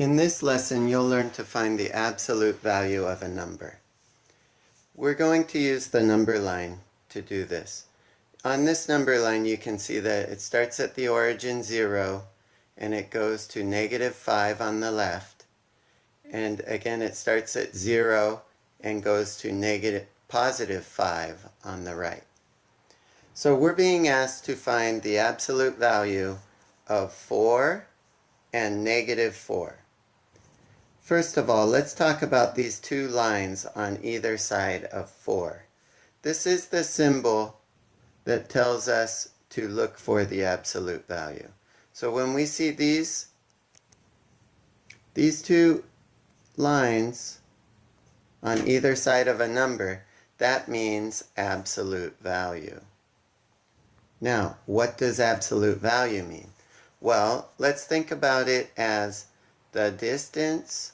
In this lesson, you'll learn to find the absolute value of a number. We're going to use the number line to do this. On this number line, you can see that it starts at the origin 0, and it goes to -5 on the left. And again, it starts at 0 and goes to +5 on the right. So we're being asked to find the absolute value of 4 and -4. First of all, let's talk about these two lines on either side of 4. This is the symbol that tells us to look for the absolute value. So when we see these two lines on either side of a number, that means absolute value. Now, what does absolute value mean? Well, let's think about it as the distance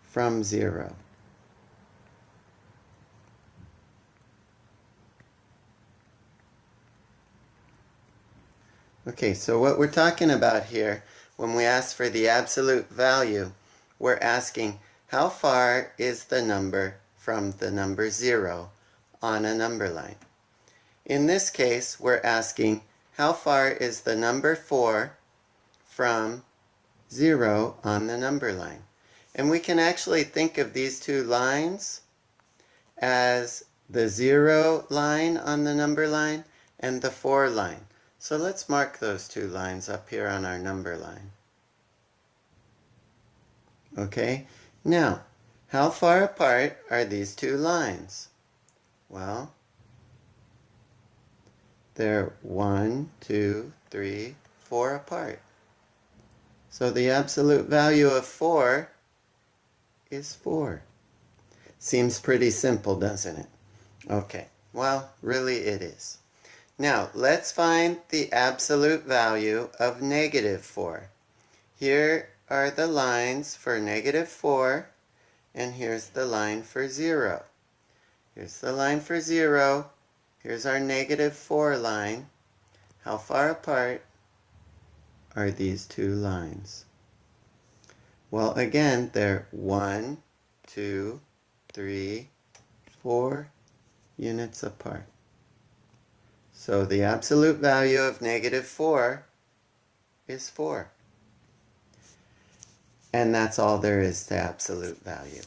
from 0. Okay, so what we're talking about here, when we ask for the absolute value, we're asking how far is the number from the number 0 on a number line. In this case, we're asking how far is the number 4 from 0 on the number line. And we can actually think of these two lines as the 0 line on the number line and the 4 line. So let's mark those two lines up here on our number line. Okay, now, how far apart are these two lines? Well, they're 1, 2, 3, 4 apart. So the absolute value of 4 is 4. Seems pretty simple, doesn't it? Okay, well, really it is. Now, let's find the absolute value of -4. Here are the lines for -4, and here's the line for 0. Here's the line for 0. Here's our -4 line. How far apart are these two lines? Well, again, they're 1, 2, 3, 4 units apart. So the absolute value of -4 is 4. And that's all there is to absolute value.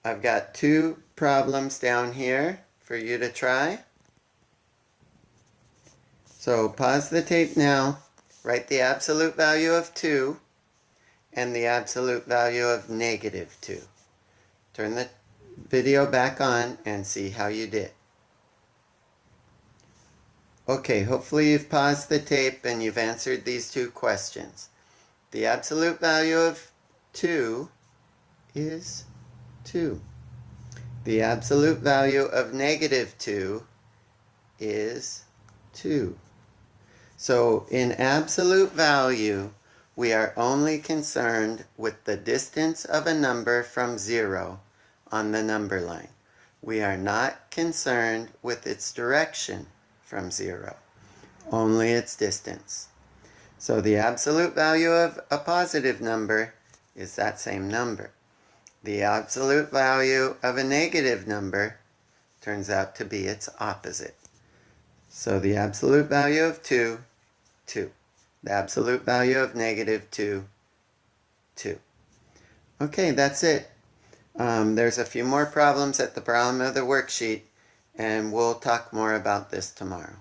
I've got 2 problems down here for you to try. So pause the tape now, write the absolute value of 2 and the absolute value of -2. Turn the video back on and see how you did. Okay, hopefully you've paused the tape and you've answered these 2 questions. The absolute value of 2 is 2. The absolute value of -2 is 2. So in absolute value, we are only concerned with the distance of a number from 0 on the number line. We are not concerned with its direction from 0, only its distance. So the absolute value of a positive number is that same number. The absolute value of a negative number turns out to be its opposite. So the absolute value of 2, 2. The absolute value of -2, 2. Okay, that's it. There's a few more problems at the bottom of the worksheet, and we'll talk more about this tomorrow.